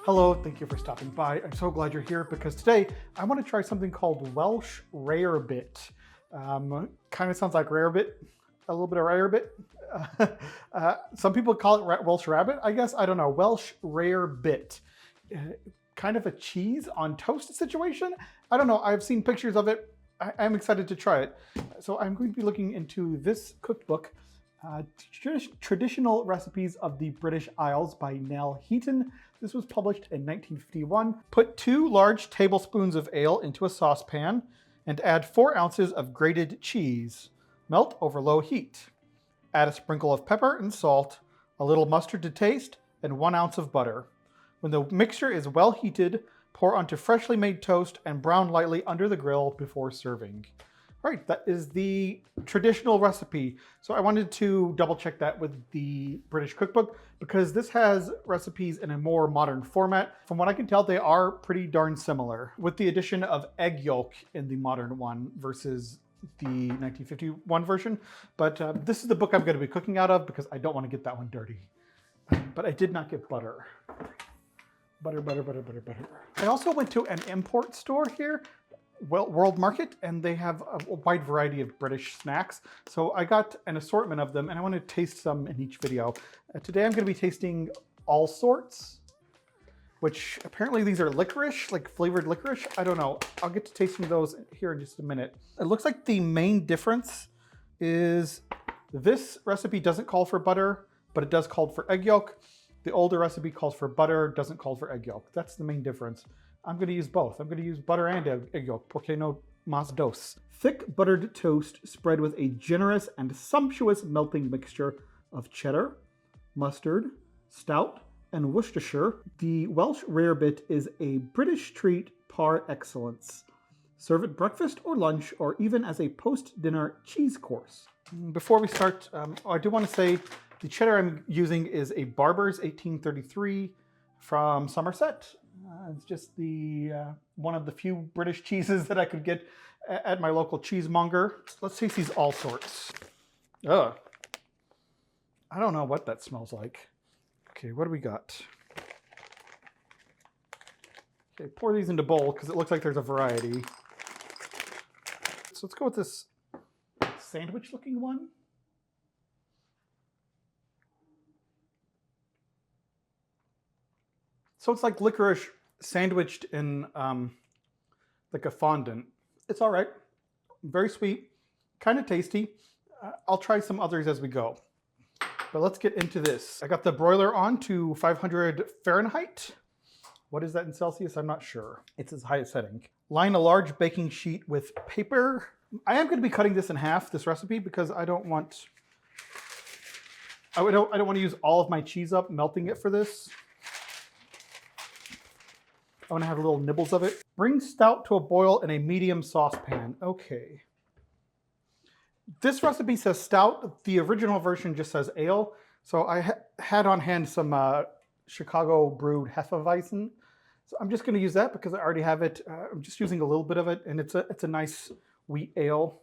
Hello, thank you for stopping by. I'm so glad you're here because today I want to try something called Welsh Rarebit. Kind of sounds like Rarebit, a little bit of Rarebit. Some people call it Welsh Rabbit, I guess. I don't know. Welsh Rarebit. Kind of a cheese on toast situation. I don't know. I've seen pictures of it. I'm excited to try it. So I'm going to be looking into this cookbook, Traditional Recipes of the British Isles by Nell Heaton. This was published in 1951. Put 2 large tablespoons of ale into a saucepan and add 4 ounces of grated cheese. Melt over low heat. Add a sprinkle of pepper and salt, a little mustard to taste, and 1 ounce of butter. When the mixture is well heated, pour onto freshly made toast and brown lightly under the grill before serving. Right, that is the traditional recipe. So I wanted to double check that with the British cookbook because this has recipes in a more modern format. From what I can tell, they are pretty darn similar, with the addition of egg yolk in the modern one versus the 1951 version. But this is the book I'm going to be cooking out of because I don't want to get that one dirty. But I did not get butter. Butter. I also went to an import store here, World Market, and they have a wide variety of British snacks. So I got an assortment of them and I want to taste some in each video. Today I'm going to be tasting Allsorts, which apparently these are licorice, like flavored licorice. I don't know. I'll get to tasting those here in just a minute. It looks like the main difference is this recipe doesn't call for butter, but it does call for egg yolk. The older recipe calls for butter, doesn't call for egg yolk. That's the main difference. I'm going to use both. I'm going to use butter and egg yolk, porque no más dos. Thick buttered toast spread with a generous and sumptuous melting mixture of cheddar, mustard, stout, and Worcestershire. The Welsh Rarebit is a British treat par excellence. Serve at breakfast or lunch, or even as a post-dinner cheese course. Before we start, I do want to say the cheddar I'm using is a Barber's 1833 from Somerset. It's just the one of the few British cheeses that I could get at my local cheesemonger. Let's taste these Allsorts. Ugh. I don't know what that smells like. Okay, what do we got? Okay, pour these into a bowl because it looks like there's a variety. So let's go with this sandwich-looking one. So it's like licorice sandwiched in like a fondant. It's all right. Very sweet, kind of tasty. I'll try some others as we go. But let's get into this. I got the broiler on to 500 Fahrenheit. What is that in Celsius? I'm not sure. It's its highest setting. Line a large baking sheet with paper. I am going to be cutting this in half, this recipe, because I don't want to use all of my cheese up, melting it for this. I want to have little nibbles of it. Bring stout to a boil in a medium saucepan. Okay. This recipe says stout. The original version just says ale. So I had on hand some Chicago brewed Hefeweizen. So I'm just going to use that because I already have it. I'm just using a little bit of it, and it's a nice wheat ale.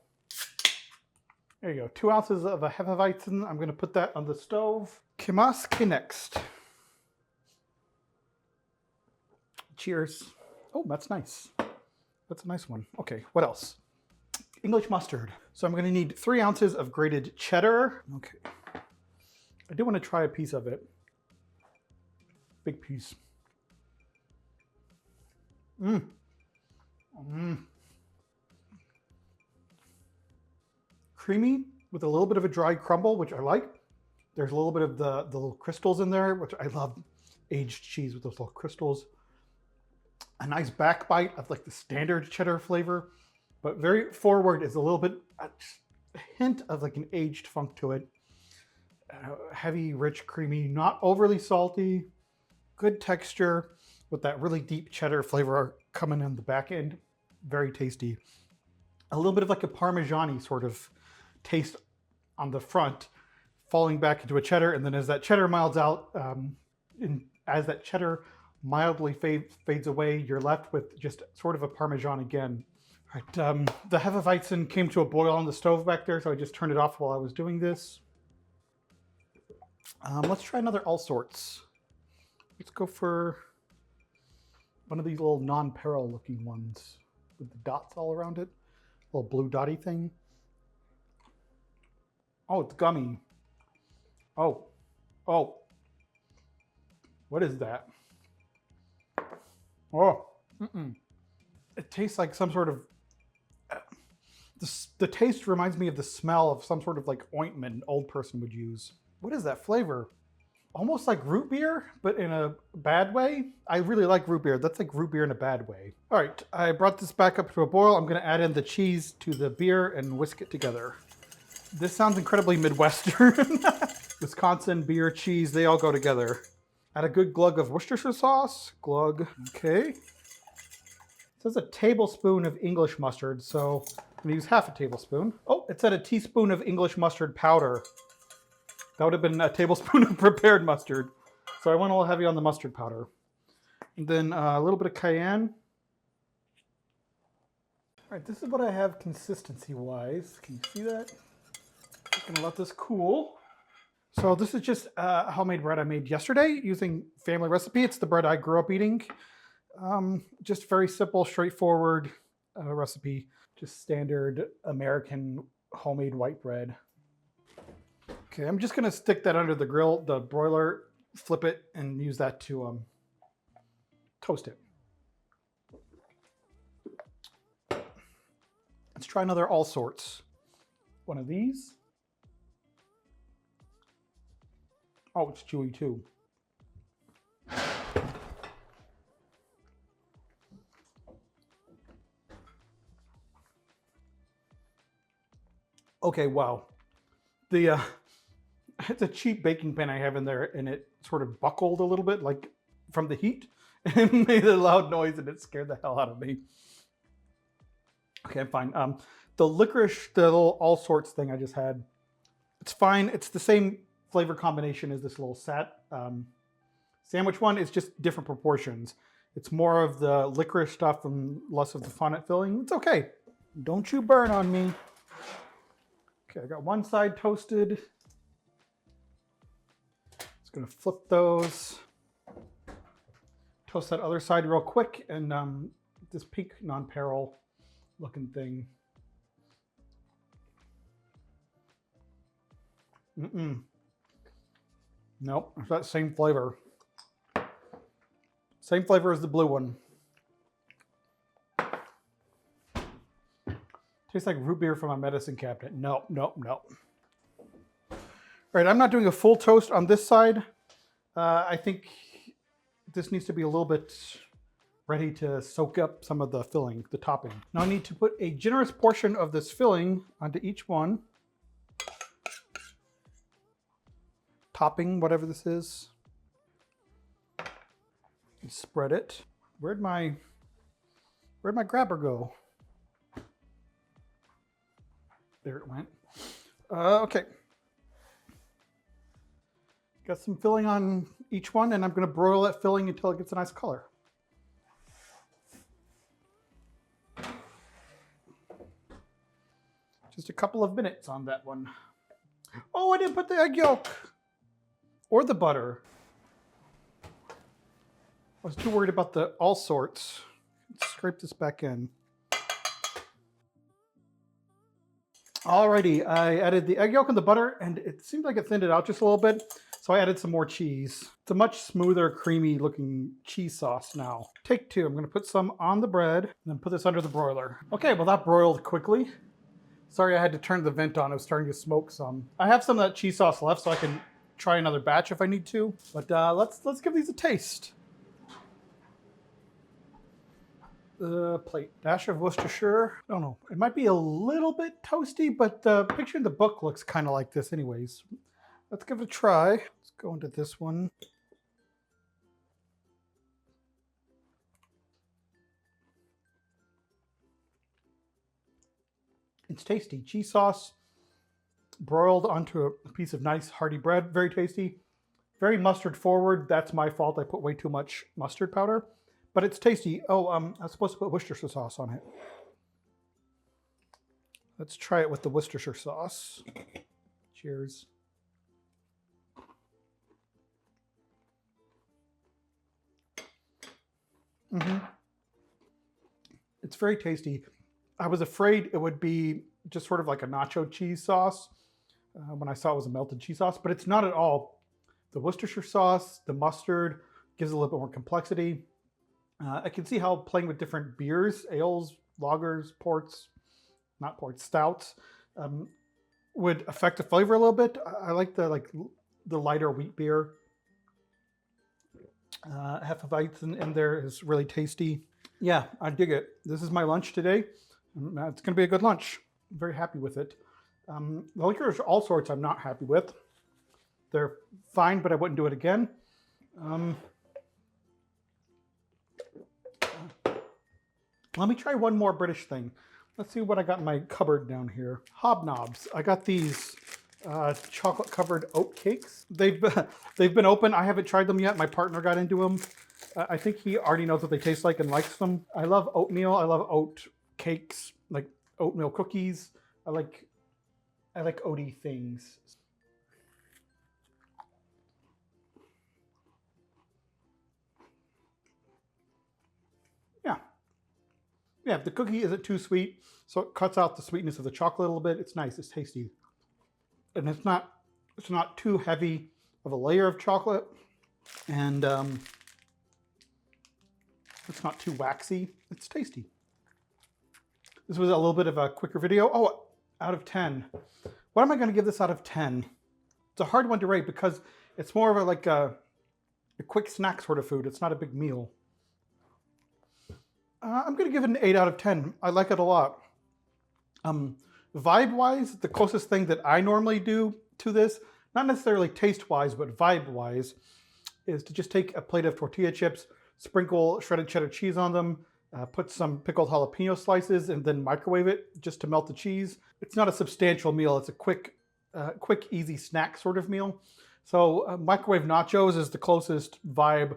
There you go. 2 ounces of a Hefeweizen. I'm going to put that on the stove. ¿Qué más? ¿Qué next? Cheers. Oh, that's nice. That's a nice one. Okay, what else? English mustard. So I'm going to need 3 ounces of grated cheddar. Okay. I do want to try a piece of it. Big piece. Creamy with a little bit of a dry crumble, which I like. There's a little bit of the little crystals in there, which I love. Aged cheese with those little crystals. A nice backbite of like the standard cheddar flavor, but very forward is a little bit, a hint of like an aged funk to it. Heavy, rich, creamy, not overly salty, good texture with that really deep cheddar flavor coming in the back end. Very tasty. A little bit of like a Parmesan-y sort of taste on the front, falling back into a cheddar, and then as that cheddar milds out, as that cheddar mildly fades away, you're left with just sort of a Parmesan again. All right, the Hefeweizen came to a boil on the stove back there, so I just turned it off while I was doing this. Let's try another Allsorts. Let's go for One of these little non-peril looking ones with the dots all around it. Little blue dotty thing. Oh, it's gummy. Oh. Oh. What is that? Oh. Mm-mm. It tastes like some sort of... The taste reminds me of the smell of some sort of like ointment an old person would use. What is that flavor? Almost like root beer, but in a bad way. I really like root beer. That's like root beer in a bad way. All right, I brought this back up to a boil. I'm gonna add in the cheese to the beer and whisk it together. This sounds incredibly Midwestern. Wisconsin, beer, cheese, they all go together. Add a good glug of Worcestershire sauce. Glug, okay. It says a tablespoon of English mustard, so I'm gonna use half a tablespoon. Oh, it said a teaspoon of English mustard powder. That would have been a tablespoon of prepared mustard. So I went a little heavy on the mustard powder. And then a little bit of cayenne. All right, this is what I have consistency-wise. Can you see that? I'm gonna let this cool. So this is just homemade bread I made yesterday using family recipe. It's the bread I grew up eating. Just very simple, straightforward recipe. Just standard American homemade white bread. Okay, I'm just gonna stick that under the grill, the broiler, flip it, and use that to toast it. Let's try another Allsorts. One of these. Oh, it's chewy too. Okay, wow. It's a cheap baking pan I have in there, and it sort of buckled a little bit, like from the heat, and made a loud noise, and it scared the hell out of me. Okay, I'm fine. The licorice, the little Allsorts thing I just had, it's fine. It's the same flavor combination as this little sandwich one. It's just different proportions. It's more of the licorice stuff and less of the fondant filling. It's okay. Don't you burn on me. Okay, I got one side toasted. Just gonna flip those. Toast that other side real quick, and this pink non-peril looking thing. Nope, it's that same flavor. Same flavor as the blue one. Tastes like root beer from a medicine cabinet. Nope, nope, nope. All right, I'm not doing a full toast on this side. I think this needs to be a little bit ready to soak up some of the filling, the topping. Now I need to put a generous portion of this filling onto each one. Topping, whatever this is. And spread it. Where'd my grabber go? There it went. Okay. Got some filling on each one, and I'm going to broil that filling until it gets a nice color. Just a couple of minutes on that one. Oh, I didn't put the egg yolk or the butter. I was too worried about the Allsorts. Let's scrape this back in. Alrighty, I added the egg yolk and the butter, and it seemed like it thinned it out just a little bit, so I added some more cheese. It's a much smoother, creamy looking cheese sauce now. Take two, I'm gonna put some on the bread, and then put this under the broiler. Okay, well that broiled quickly. Sorry I had to turn the vent on, it was starting to smoke some. I have some of that cheese sauce left, so I can try another batch if I need to, but let's give these a taste. Plate. Dash of Worcestershire. I don't know. It might be a little bit toasty, but the picture in the book looks kind of like this anyways. Let's give it a try. Let's go into this one. It's tasty. Cheese sauce broiled onto a piece of nice hearty bread. Very tasty. Very mustard forward. That's my fault. I put way too much mustard powder. But it's tasty. Oh, I was supposed to put Worcestershire sauce on it. Let's try it with the Worcestershire sauce. Cheers. It's very tasty. I was afraid it would be just sort of like a nacho cheese sauce when I saw it was a melted cheese sauce, but it's not at all. The Worcestershire sauce, the mustard gives a little bit more complexity. I can see how playing with different beers, ales, lagers, stouts, would affect the flavor a little bit. I like the lighter wheat beer. Hefeweizen in there is really tasty. Yeah, I dig it. This is my lunch today. It's going to be a good lunch. I'm very happy with it. The Licorice Allsorts I'm not happy with. They're fine, but I wouldn't do it again. Let me try one more British thing. Let's see what I got in my cupboard down here. Hobnobs. I got these chocolate-covered oat cakes. They've been open. I haven't tried them yet. My partner got into them. I think he already knows what they taste like and likes them. I love oatmeal. I love oat cakes, like oatmeal cookies. I like oaty things. Yeah, the cookie isn't too sweet, so it cuts out the sweetness of the chocolate a little bit. It's nice, it's tasty. And it's not too heavy of a layer of chocolate. And it's not too waxy. It's tasty. This was a little bit of a quicker video. Oh, out of 10. What am I going to give this out of 10? It's a hard one to rate because it's more of a quick snack sort of food. It's not a big meal. I'm going to give it an 8 out of 10. I like it a lot. Vibe-wise, the closest thing that I normally do to this, not necessarily taste-wise, but vibe-wise, is to just take a plate of tortilla chips, sprinkle shredded cheddar cheese on them, put some pickled jalapeno slices, and then microwave it just to melt the cheese. It's not a substantial meal. It's a quick, easy snack sort of meal. So microwave nachos is the closest vibe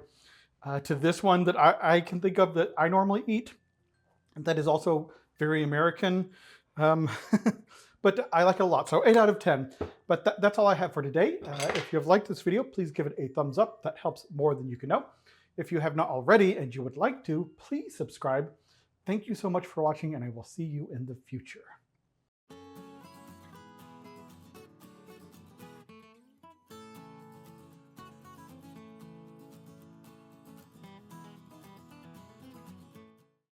to this one that I can think of that I normally eat. That is also very American, but I like it a lot. So 8 out of 10. But that's all I have for today. If you have liked this video, please give it a thumbs up. That helps more than you can know. If you have not already and you would like to, please subscribe. Thank you so much for watching, and I will see you in the future.